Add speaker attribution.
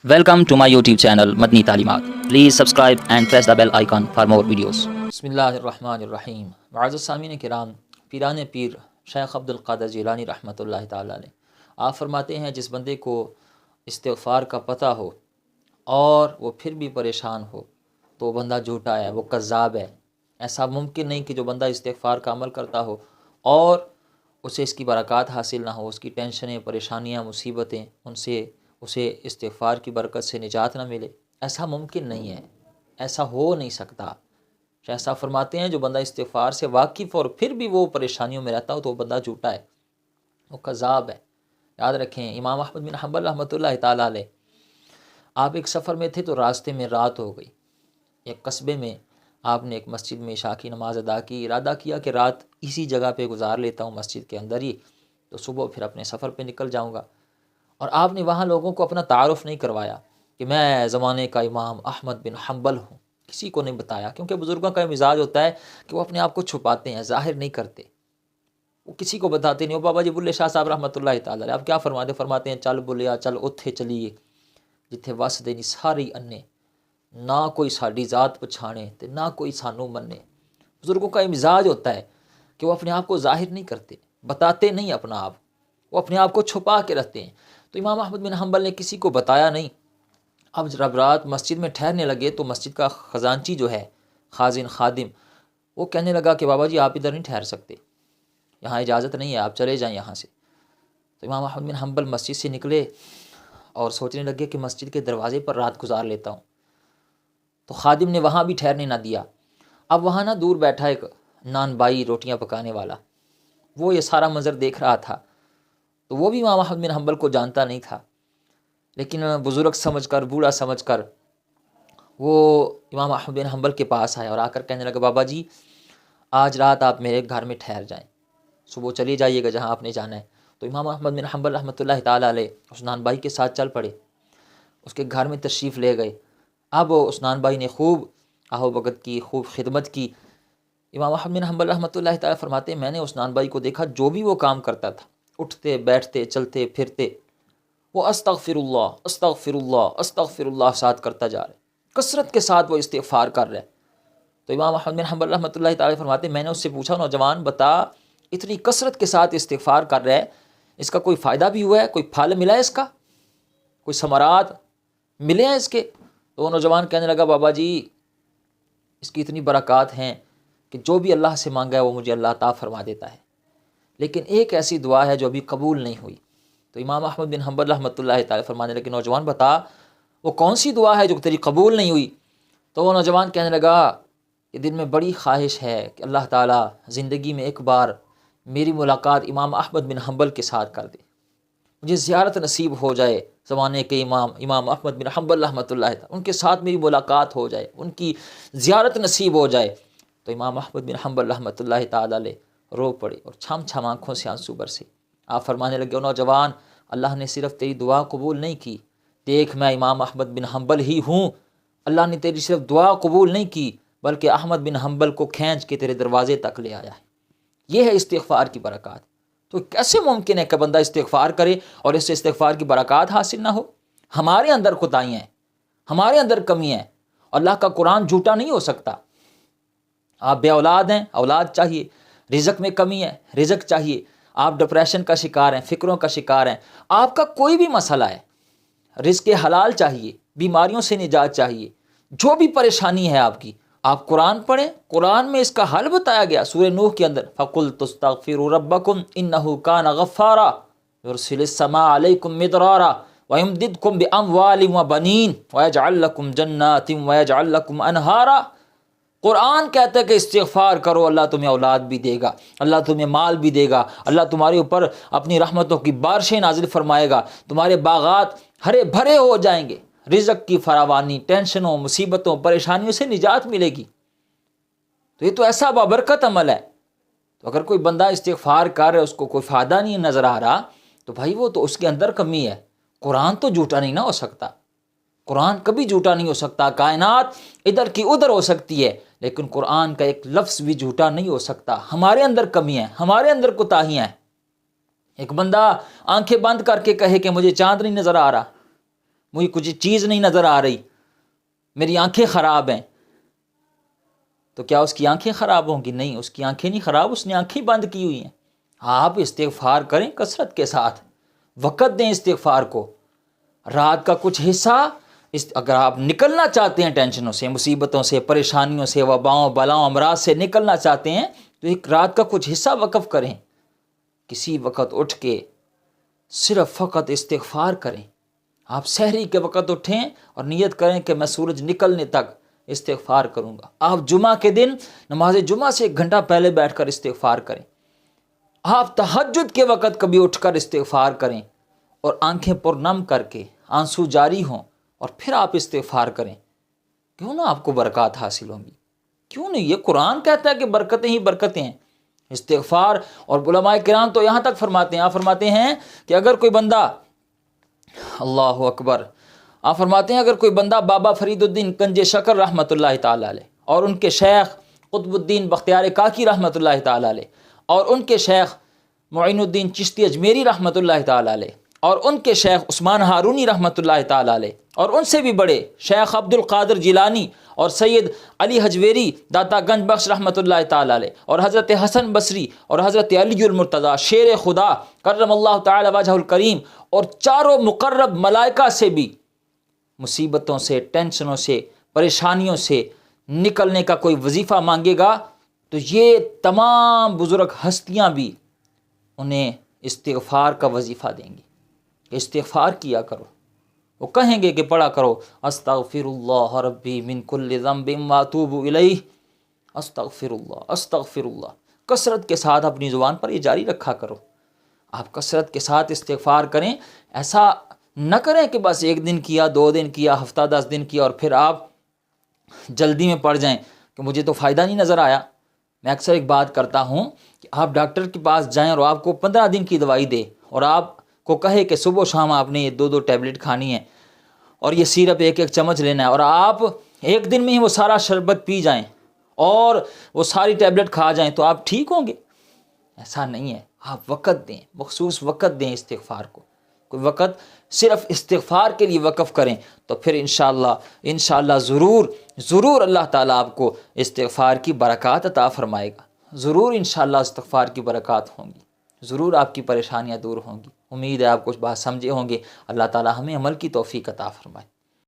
Speaker 1: Welcome to my YouTube channel Madni Talimat. Please subscribe and press the bell icon for more videos.
Speaker 2: بسم اللہ الرحمن الرحیم. معزز سامعین کرام، پیران پیر شیخ عبدالقادر جیلانی رحمۃ اللہ تعالیٰ علیہ آپ فرماتے ہیں جس بندے کو استغفار کا پتہ ہو اور وہ پھر بھی پریشان ہو تو وہ بندہ جھوٹا ہے، وہ کذاب ہے. ایسا ممکن نہیں کہ جو بندہ استغفار کا عمل کرتا ہو اور اسے اس کی برکات حاصل نہ ہو، اس کی ٹینشنیں، پریشانیاں، مصیبتیں، ان سے اسے استغفار کی برکت سے نجات نہ ملے. ایسا ممکن نہیں ہے، ایسا ہو نہیں سکتا. شیخ صاحب فرماتے ہیں جو بندہ استغفار سے واقف اور پھر بھی وہ پریشانیوں میں رہتا ہو تو وہ بندہ جھوٹا ہے، وہ کذاب ہے. یاد رکھیں، امام احمد بن حنبل رحمۃ اللہ تعالیٰ علیہ آپ ایک سفر میں تھے تو راستے میں رات ہو گئی. ایک قصبے میں آپ نے ایک مسجد میں عشاء کی نماز ادا کی، ارادہ کیا کہ رات اسی جگہ پہ گزار لیتا ہوں مسجد کے اندر ہی، تو صبح پھر اپنے سفر پہ نکل جاؤں گا. اور آپ نے وہاں لوگوں کو اپنا تعارف نہیں کروایا کہ میں زمانے کا امام احمد بن حنبل ہوں، کسی کو نہیں بتایا، کیونکہ بزرگوں کا مزاج ہوتا ہے کہ وہ اپنے آپ کو چھپاتے ہیں، ظاہر نہیں کرتے، وہ کسی کو بتاتے نہیں. وہ بابا جی بلے شاہ صاحب رحمۃ اللہ تعالیٰ علیہ آپ کیا فرماتے ہیں، چل بلیا چل اتھے چلیے جتھے وس دینی ساری انے، نہ کوئی ساڈی ذات پچھانے تے نہ کوئی سانو منے. بزرگوں کا مزاج ہوتا ہے کہ وہ اپنے آپ کو ظاہر نہیں کرتے، بتاتے نہیں اپنا آپ، وہ اپنے آپ کو چھپا کے رکھتے ہیں. تو امام احمد بن حنبل نے کسی کو بتایا نہیں. اب جب رات مسجد میں ٹھہرنے لگے تو مسجد کا خزانچی جو ہے، خازن، خادم، وہ کہنے لگا کہ بابا جی آپ ادھر نہیں ٹھہر سکتے، یہاں اجازت نہیں ہے، آپ چلے جائیں یہاں سے. تو امام احمد بن حنبل مسجد سے نکلے اور سوچنے لگے کہ مسجد کے دروازے پر رات گزار لیتا ہوں. تو خادم نے وہاں بھی ٹھہرنے نہ دیا. اب وہاں نہ دور بیٹھا ایک نان بائی روٹیاں پکانے والا، وہ یہ سارا منظر دیکھ رہا تھا. تو وہ بھی امام احمد بن حنبل کو جانتا نہیں تھا، لیکن بزرگ سمجھ کر، بوڑھا سمجھ کر وہ امام احمد بن حنبل کے پاس آیا اور آ کر کہنے لگا بابا جی آج رات آپ میرے گھر میں ٹھہر جائیں، صبح چلی جائیے گا جہاں آپ نے جانا ہے. تو امام احمد بن حنبل رحمۃ اللہ تعالیٰ علیہ عثمان بھائی کے ساتھ چل پڑے، اس کے گھر میں تشریف لے گئے. اب عثمان بھائی نے خوب آہو بھگت کی، خوب خدمت کی. امام احمد بن حنبل رحمۃ اللہ تعالیٰ فرماتے ہیں میں نے عثمان بھائی کو دیکھا جو بھی وہ کام کرتا تھا، اٹھتے بیٹھتے چلتے پھرتے وہ استغفر اللہ استغفر اللہ استغفر اللہ ساتھ کرتا جا رہا ہے، کثرت کے ساتھ وہ استغفار کر رہا ہے. تو امام احمد بن حنبل رحمۃ اللہ تعالیٰ فرماتے ہیں میں نے اس سے پوچھا نوجوان بتا اتنی کثرت کے ساتھ استغفار کر رہا ہے، اس کا کوئی فائدہ بھی ہوا ہے، کوئی پھل ملا ہے، اس کا کوئی ثمرات ملے ہیں اس کے؟ تو وہ نوجوان کہنے لگا بابا جی اس کی اتنی برکات ہیں کہ جو بھی اللہ سے مانگا ہے وہ مجھے اللہ عطا فرما دیتا ہے، لیکن ایک ایسی دعا ہے جو ابھی قبول نہیں ہوئی. تو امام احمد بن حنبل رحمۃ اللہ تعالیٰ فرمانے لگے نوجوان بتا وہ کون سی دعا ہے جو تیری قبول نہیں ہوئی؟ تو وہ نوجوان کہنے لگا کہ دل میں بڑی خواہش ہے کہ اللہ تعالیٰ زندگی میں ایک بار میری ملاقات امام احمد بن حنبل کے ساتھ کر دے، مجھے زیارت نصیب ہو جائے زمانے کے امام احمد بن حنبل رحمۃ اللہ تعالیٰ، ان کے ساتھ میری ملاقات ہو جائے، ان کی زیارت نصیب ہو جائے. تو امام احمد بن حنبل رحمۃ اللہ تعالیٰ علیہ رو پڑے اور چھم چھم آنکھوں سے آنسو برسے. آپ فرمانے لگے نوجوان اللہ نے صرف تیری دعا قبول نہیں کی، دیکھ میں امام احمد بن حنبل ہی ہوں، اللہ نے تیری صرف دعا قبول نہیں کی بلکہ احمد بن حنبل کو کھینچ کے تیرے دروازے تک لے آیا ہے. یہ ہے استغفار کی برکات. تو کیسے ممکن ہے کہ بندہ استغفار کرے اور اس سے استغفار کی برکات حاصل نہ ہو؟ ہمارے اندر کوتاہیاں ہیں، ہمارے اندر کمی ہیں. اللہ کا قرآن جھوٹا نہیں ہو سکتا. آپ بے اولاد ہیں، اولاد چاہیے، رزق میں کمی ہے، رزق چاہیے، آپ ڈپریشن کا شکار ہیں، فکروں کا شکار ہیں، آپ کا کوئی بھی مسئلہ ہے، رزق حلال چاہیے، بیماریوں سے نجات چاہیے، جو بھی پریشانی ہے آپ کی، آپ قرآن پڑھیں. قرآن میں اس کا حل بتایا گیا سورہ نوح کے اندر فَقُلْتُ اسْتَغْفِرُوا رَبَّكُمْ إِنَّهُ كَانَ غَفَّارًا يُرْسِلِ السَّمَاءَ عَلَيْكُمْ مِدْرَارًا وَيُمْدِدْكُمْ بِأَمْوَالٍ وَبَنِينَ وَيَجْعَلْ لَكُمْ جَنَّاتٍ وَيَجْعَلْ لَكُمْ أَنْهَارًا. قرآن کہتا ہے کہ استغفار کرو، اللہ تمہیں اولاد بھی دے گا، اللہ تمہیں مال بھی دے گا، اللہ تمہارے اوپر اپنی رحمتوں کی بارشیں نازل فرمائے گا، تمہارے باغات ہرے بھرے ہو جائیں گے، رزق کی فراوانی، ٹینشنوں، مصیبتوں، پریشانیوں سے نجات ملے گی. تو یہ تو ایسا بابرکت عمل ہے. تو اگر کوئی بندہ استغفار کر رہا ہے اس کو کوئی فائدہ نہیں نظر آ رہا تو بھائی وہ تو اس کے اندر کمی ہے. قرآن تو جھوٹا نہیں نہ ہو سکتا، قرآن کبھی جھوٹا نہیں ہو سکتا. کائنات ادھر کی ادھر ہو سکتی ہے لیکن قرآن کا ایک لفظ بھی جھوٹا نہیں ہو سکتا. ہمارے اندر کمی ہے، ہمارے اندر کوتاہیاں ہیں. ایک بندہ آنکھیں بند کر کے کہے کہ مجھے چاند نہیں نظر آ رہا، مجھے کچھ چیز نہیں نظر آ رہی، میری آنکھیں خراب ہیں، تو کیا اس کی آنکھیں خراب ہوں گی؟ نہیں، اس کی آنکھیں نہیں خراب، اس نے آنکھیں بند کی ہوئی ہیں۔ آپ استغفار کریں کثرت کے ساتھ، وقت دیں استغفار کو۔ رات کا کچھ حصہ اگر آپ نکلنا چاہتے ہیں ٹینشنوں سے، مصیبتوں سے، پریشانیوں سے، وباؤں بلاؤں امراض سے نکلنا چاہتے ہیں تو ایک رات کا کچھ حصہ وقف کریں، کسی وقت اٹھ کے صرف فقط استغفار کریں۔ آپ سحری کے وقت اٹھیں اور نیت کریں کہ میں سورج نکلنے تک استغفار کروں گا۔ آپ جمعہ کے دن نماز جمعہ سے 1 گھنٹہ پہلے بیٹھ کر استغفار کریں۔ آپ تہجد کے وقت کبھی اٹھ کر استغفار کریں اور آنکھیں پرنم کر کے آنسو جاری ہوں اور پھر آپ استغفار کریں، کیوں نہ آپ کو برکات حاصل ہوں گی؟ کیوں نہیں؟ یہ قرآن کہتا ہے کہ برکتیں ہی برکتیں ہیں استغفار۔ اور علماء کرام تو یہاں تک فرماتے ہیں، آپ فرماتے ہیں کہ اگر کوئی بندہ، اللہ اکبر، آپ فرماتے ہیں اگر کوئی بندہ بابا فرید الدین کنج شکر رحمۃ اللہ تعالی علیہ اور ان کے شیخ قطب الدین بختیار کاکی رحمۃ اللہ تعالی علیہ اور ان کے شیخ معین الدین چشتی اجمیری رحمۃ اللہ تعالی علیہ اور ان کے شیخ عثمان ہارونی رحمۃ اللہ تعالی علیہ اور ان سے بھی بڑے شیخ عبد القادر جیلانی اور سید علی حجویری داتا گنج بخش رحمۃ اللہ تعالی علیہ اور حضرت حسن بصری اور حضرت علی المرتضیٰ شیر خدا کرم اللہ تعالی وجہ الکریم اور چاروں مقرب ملائکہ سے بھی مصیبتوں سے، ٹینشنوں سے، پریشانیوں سے نکلنے کا کوئی وظیفہ مانگے گا تو یہ تمام بزرگ ہستیاں بھی انہیں استغفار کا وظیفہ دیں گی کہ استغفار کیا کرو۔ وہ کہیں گے کہ پڑھا کرو استغفر اللہ ربی من کل ذنب واتوب الیہ، استغفر اللہ استغفر اللہ، کثرت کے ساتھ اپنی زبان پر یہ جاری رکھا کرو۔ آپ کثرت کے ساتھ استغفار کریں، ایسا نہ کریں کہ بس 1 دن کیا، 2 دن کیا، ہفتہ 10 دن کیا اور پھر آپ جلدی میں پڑ جائیں کہ مجھے تو فائدہ نہیں نظر آیا۔ میں اکثر ایک بات کرتا ہوں کہ آپ ڈاکٹر کے پاس جائیں اور آپ کو 15 دن کی دوائی دے اور آپ کو کہے کہ صبح و شام آپ نے یہ 2 ٹیبلٹ کھانی ہے اور یہ سیرپ 1 چمچ لینا ہے، اور آپ 1 دن میں ہی وہ سارا شربت پی جائیں اور وہ ساری ٹیبلٹ کھا جائیں تو آپ ٹھیک ہوں گے؟ ایسا نہیں ہے۔ آپ وقت دیں، مخصوص وقت دیں استغفار کو، کوئی وقت صرف استغفار کے لیے وقف کریں تو پھر انشاءاللہ ضرور اللہ تعالیٰ آپ کو استغفار کی برکات عطا فرمائے گا، ضرور انشاءاللہ استغفار کی برکات ہوں گی، ضرور آپ کی پریشانیاں دور ہوں گی۔ امید ہے آپ کچھ بات سمجھے ہوں گے۔ اللہ تعالیٰ ہمیں عمل کی توفیق عطا فرمائے۔